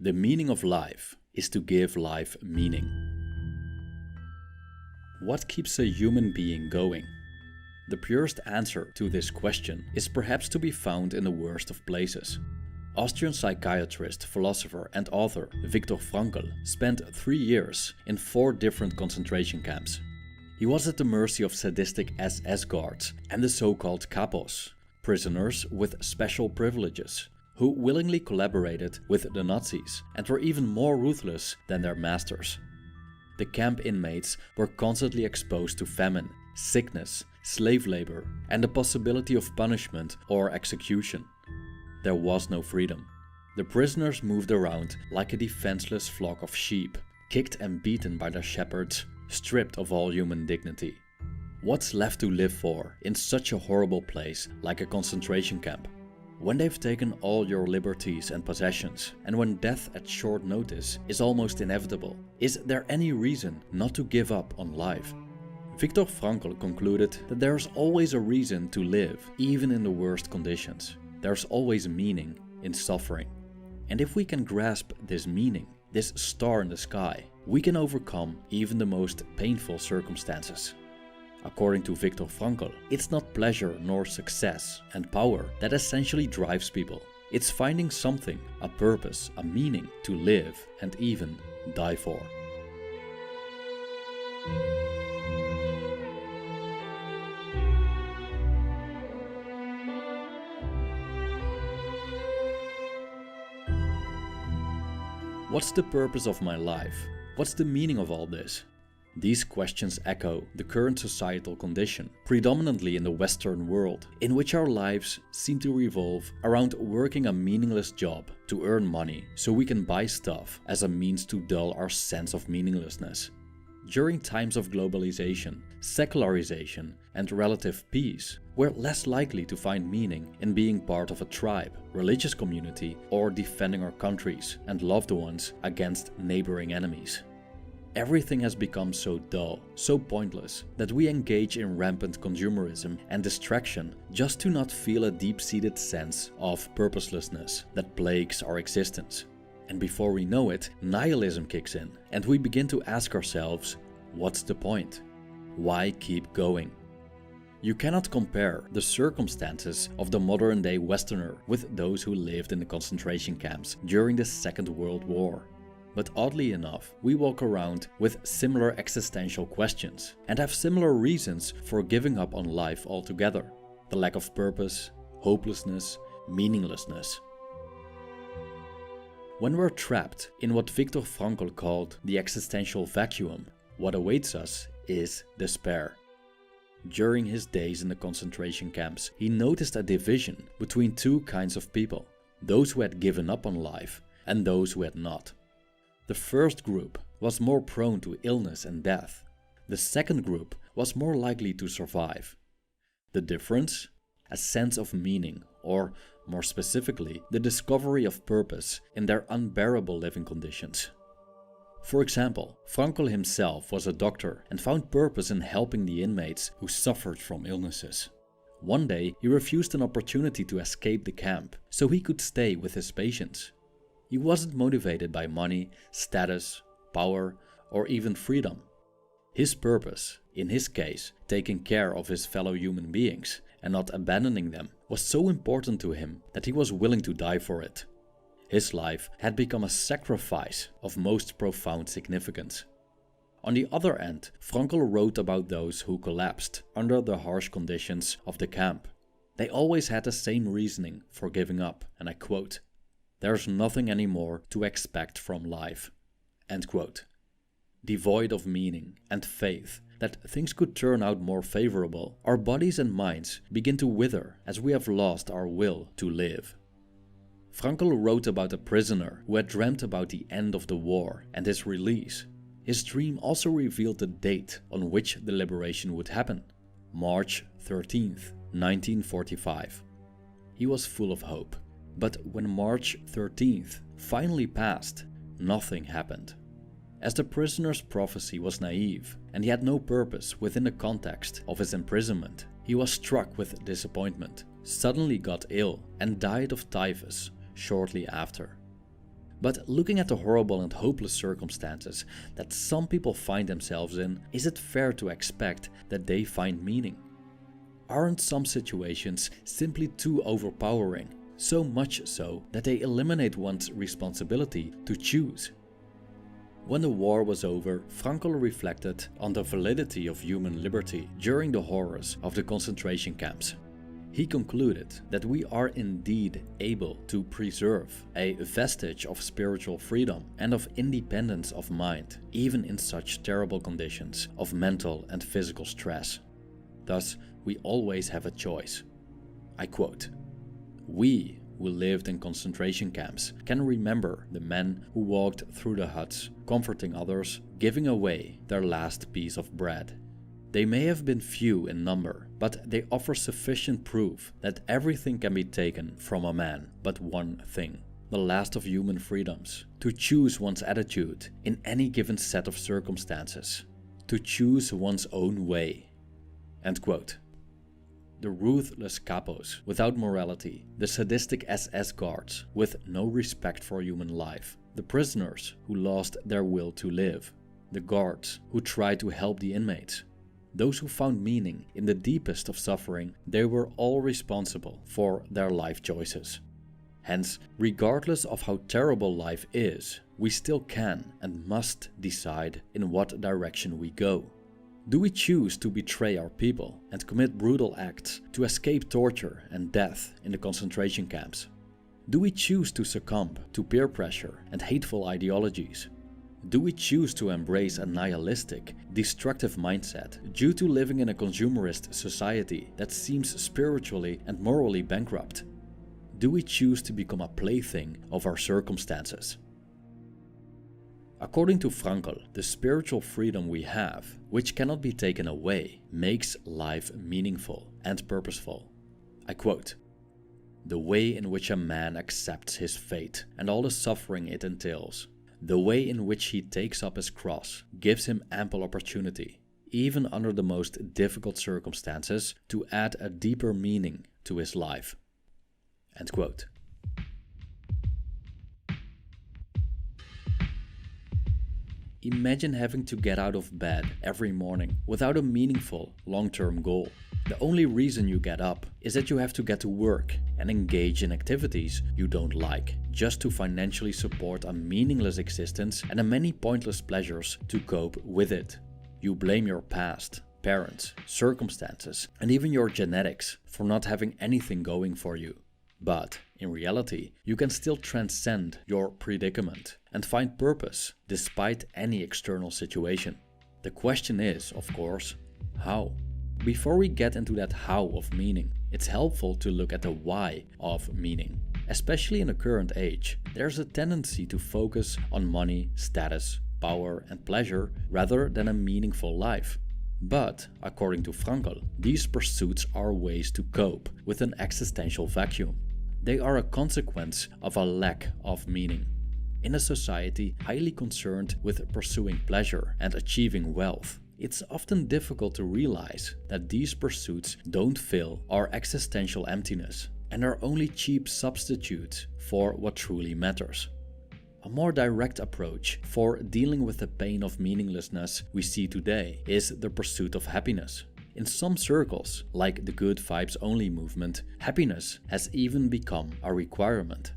The meaning of life is to give life meaning. What keeps a human being going? The purest answer to this question is perhaps to be found in the worst of places. Austrian psychiatrist, philosopher and author Viktor Frankl spent 3 years in 4 different concentration camps. He was at the mercy of sadistic SS guards and the so-called kapos, prisoners with special privileges, who willingly collaborated with the Nazis and were even more ruthless than their masters. The camp inmates were constantly exposed to famine, sickness, slave labor, and the possibility of punishment or execution. There was no freedom. The prisoners moved around like a defenseless flock of sheep, kicked and beaten by their shepherds, stripped of all human dignity. What's left to live for in such a horrible place like a concentration camp? When they've taken all your liberties and possessions, and when death at short notice is almost inevitable, is there any reason not to give up on life? Viktor Frankl concluded that there's always a reason to live, even in the worst conditions. There's always meaning in suffering. And if we can grasp this meaning, this star in the sky, we can overcome even the most painful circumstances. According to Viktor Frankl, it's not pleasure nor success and power that essentially drives people. It's finding something, a purpose, a meaning to live and even die for. What's the purpose of my life? What's the meaning of all this? These questions echo the current societal condition, predominantly in the Western world, in which our lives seem to revolve around working a meaningless job to earn money so we can buy stuff as a means to dull our sense of meaninglessness. During times of globalization, secularization, and relative peace, we're less likely to find meaning in being part of a tribe, religious community, or defending our countries and loved ones against neighboring enemies. Everything has become so dull, so pointless, that we engage in rampant consumerism and distraction just to not feel a deep-seated sense of purposelessness that plagues our existence. And before we know it, nihilism kicks in, and we begin to ask ourselves, what's the point? Why keep going? You cannot compare the circumstances of the modern-day Westerner with those who lived in the concentration camps during the Second World War. But oddly enough, we walk around with similar existential questions and have similar reasons for giving up on life altogether. The lack of purpose, hopelessness, meaninglessness. When we're trapped in what Viktor Frankl called the existential vacuum, what awaits us is despair. During his days in the concentration camps, he noticed a division between 2 kinds of people, those who had given up on life and those who had not. The first group was more prone to illness and death. The second group was more likely to survive. The difference? A sense of meaning, or more specifically, the discovery of purpose in their unbearable living conditions. For example, Frankl himself was a doctor and found purpose in helping the inmates who suffered from illnesses. One day, he refused an opportunity to escape the camp so he could stay with his patients. He wasn't motivated by money, status, power, or even freedom. His purpose, in his case, taking care of his fellow human beings and not abandoning them, was so important to him that he was willing to die for it. His life had become a sacrifice of most profound significance. On the other end, Frankl wrote about those who collapsed under the harsh conditions of the camp. They always had the same reasoning for giving up, and I quote, "There's nothing anymore to expect from life." End quote. Devoid of meaning and faith that things could turn out more favorable, our bodies and minds begin to wither as we have lost our will to live. Frankl wrote about a prisoner who had dreamt about the end of the war and his release. His dream also revealed the date on which the liberation would happen, March 13th, 1945. He was full of hope. But when March 13th finally passed, nothing happened. As the prisoner's prophecy was naive and he had no purpose within the context of his imprisonment, he was struck with disappointment, suddenly got ill and died of typhus shortly after. But looking at the horrible and hopeless circumstances that some people find themselves in, is it fair to expect that they find meaning? Aren't some situations simply too overpowering, so much so that they eliminate one's responsibility to choose? When the war was over, Frankl reflected on the validity of human liberty during the horrors of the concentration camps. He concluded that we are indeed able to preserve a vestige of spiritual freedom and of independence of mind, even in such terrible conditions of mental and physical stress. Thus, we always have a choice. I quote, "We who lived in concentration camps can remember the men who walked through the huts, comforting others, giving away their last piece of bread. They may have been few in number, but they offer sufficient proof that everything can be taken from a man but one thing, the last of human freedoms, to choose one's attitude in any given set of circumstances, to choose one's own way." End quote. The ruthless capos without morality, the sadistic SS guards with no respect for human life, the prisoners who lost their will to live, the guards who tried to help the inmates, those who found meaning in the deepest of suffering, they were all responsible for their life choices. Hence, regardless of how terrible life is, we still can and must decide in what direction we go. Do we choose to betray our people and commit brutal acts to escape torture and death in the concentration camps? Do we choose to succumb to peer pressure and hateful ideologies? Do we choose to embrace a nihilistic, destructive mindset due to living in a consumerist society that seems spiritually and morally bankrupt? Do we choose to become a plaything of our circumstances? According to Frankl, the spiritual freedom we have, which cannot be taken away, makes life meaningful and purposeful. I quote, "The way in which a man accepts his fate and all the suffering it entails, the way in which he takes up his cross, gives him ample opportunity, even under the most difficult circumstances, to add a deeper meaning to his life." End quote. Imagine having to get out of bed every morning without a meaningful long-term goal. The only reason you get up is that you have to get to work and engage in activities you don't like, just to financially support a meaningless existence and the many pointless pleasures to cope with it. You blame your past, parents, circumstances, and even your genetics for not having anything going for you. But in reality, you can still transcend your predicament and find purpose despite any external situation. The question is, of course, how? Before we get into that how of meaning, it's helpful to look at the why of meaning. Especially in the current age, there's a tendency to focus on money, status, power, and pleasure rather than a meaningful life. But, according to Frankl, these pursuits are ways to cope with an existential vacuum. They are a consequence of a lack of meaning. In a society highly concerned with pursuing pleasure and achieving wealth, it's often difficult to realize that these pursuits don't fill our existential emptiness and are only cheap substitutes for what truly matters. A more direct approach for dealing with the pain of meaninglessness we see today is the pursuit of happiness. In some circles, like the Good Vibes Only movement, happiness has even become a requirement.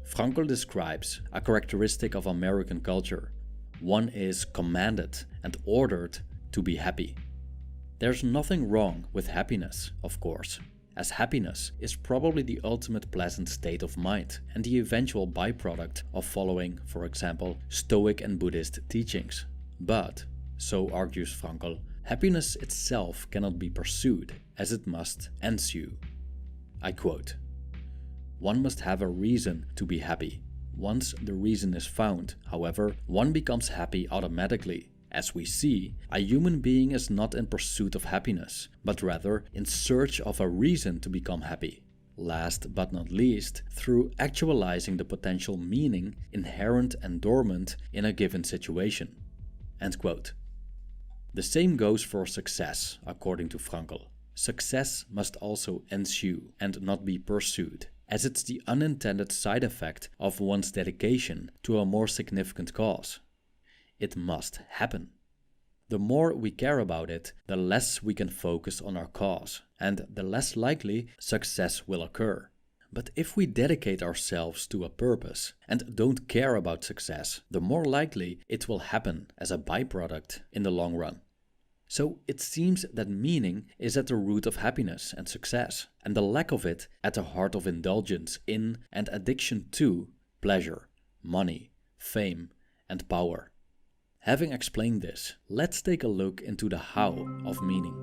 Frankl describes a characteristic of American culture. One is commanded and ordered to be happy. There's nothing wrong with happiness, of course, as happiness is probably the ultimate pleasant state of mind and the eventual byproduct of following, for example, Stoic and Buddhist teachings. But, so argues Frankl, happiness itself cannot be pursued, as it must ensue. I quote, "One must have a reason to be happy. Once the reason is found, however, one becomes happy automatically. As we see, a human being is not in pursuit of happiness, but rather in search of a reason to become happy. Last but not least, through actualizing the potential meaning inherent and dormant in a given situation." End quote. The same goes for success, according to Frankl. Success must also ensue and not be pursued. as it's the unintended side effect of one's dedication to a more significant cause. It must happen. The more we care about it, the less we can focus on our cause, and the less likely success will occur. But if we dedicate ourselves to a purpose and don't care about success, the more likely it will happen as a byproduct in the long run. So it seems that meaning is at the root of happiness and success, and the lack of it at the heart of indulgence in and addiction to pleasure, money, fame, and power. Having explained this, let's take a look into the how of meaning.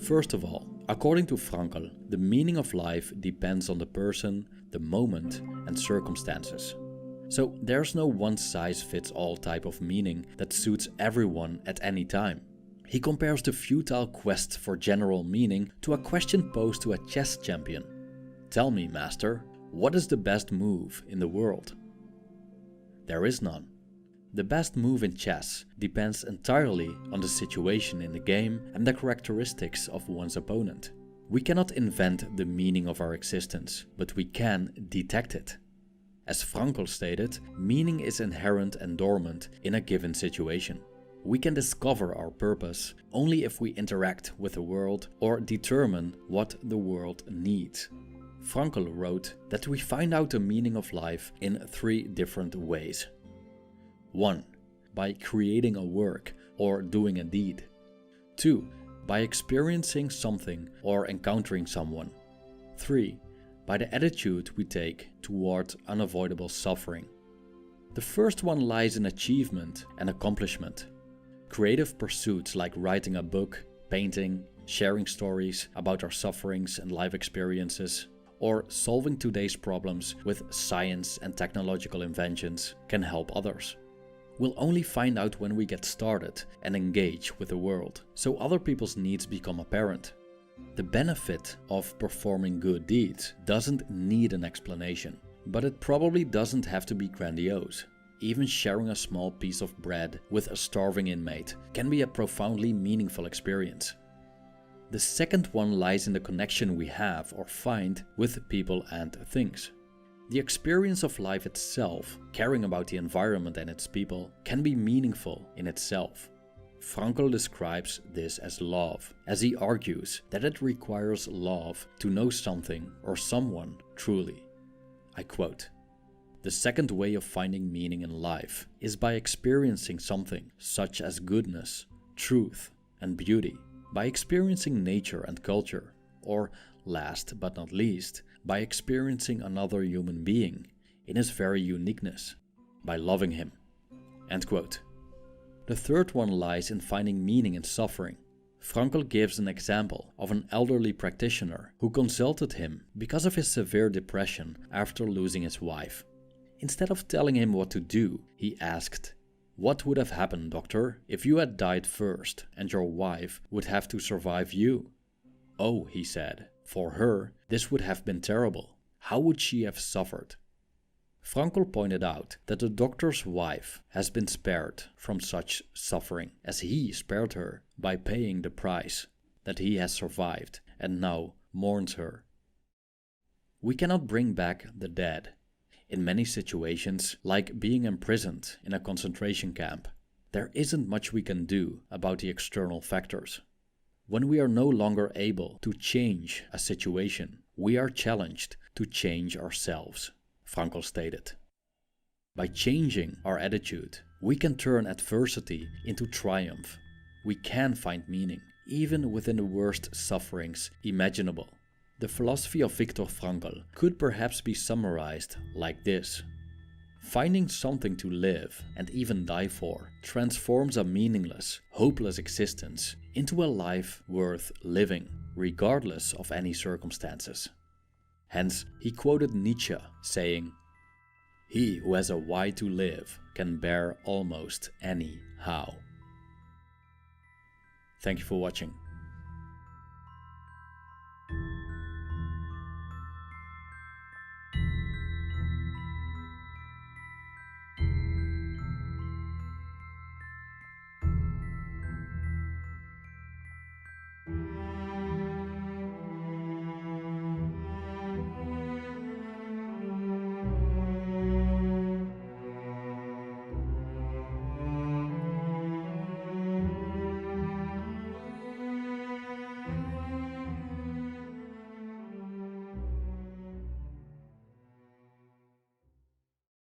First of all, according to Frankl, the meaning of life depends on the person, the moment, and circumstances. So there's no one-size-fits-all type of meaning that suits everyone at any time. He compares the futile quest for general meaning to a question posed to a chess champion. Tell me, master, what is the best move in the world? There is none. The best move in chess depends entirely on the situation in the game and the characteristics of one's opponent. We cannot invent the meaning of our existence, but we can detect it. As Frankl stated, meaning is inherent and dormant in a given situation. We can discover our purpose only if we interact with the world or determine what the world needs. Frankl wrote that we find out the meaning of life in 3 different ways. 1. By creating a work or doing a deed. 2. By experiencing something or encountering someone. 3. By the attitude we take toward unavoidable suffering. The first one lies in achievement and accomplishment. Creative pursuits like writing a book, painting, sharing stories about our sufferings and life experiences, or solving today's problems with science and technological inventions can help others. We'll only find out when we get started and engage with the world, so other people's needs become apparent. The benefit of performing good deeds doesn't need an explanation, but it probably doesn't have to be grandiose. Even sharing a small piece of bread with a starving inmate can be a profoundly meaningful experience. The second one lies in the connection we have or find with people and things. The experience of life itself, caring about the environment and its people, can be meaningful in itself. Frankl describes this as love, as he argues that it requires love to know something or someone truly. I quote, "The second way of finding meaning in life is by experiencing something such as goodness, truth, and beauty, by experiencing nature and culture, or last but not least, by experiencing another human being in his very uniqueness, by loving him." End quote. The third one lies in finding meaning in suffering. Frankl gives an example of an elderly practitioner who consulted him because of his severe depression after losing his wife. Instead of telling him what to do, he asked, "What would have happened, doctor, if you had died first and your wife would have to survive you?" "Oh," he said, "for her, this would have been terrible. How would she have suffered?" Frankl pointed out that the doctor's wife has been spared from such suffering as he spared her by paying the price, that he has survived and now mourns her. We cannot bring back the dead. In many situations, like being imprisoned in a concentration camp, there isn't much we can do about the external factors. When we are no longer able to change a situation, we are challenged to change ourselves, Frankl stated. By changing our attitude, we can turn adversity into triumph. We can find meaning, even within the worst sufferings imaginable. The philosophy of Viktor Frankl could perhaps be summarized like this. Finding something to live and even die for transforms a meaningless, hopeless existence into a life worth living, regardless of any circumstances. Hence, he quoted Nietzsche saying, "He who has a why to live can bear almost any how." Thank you for watching.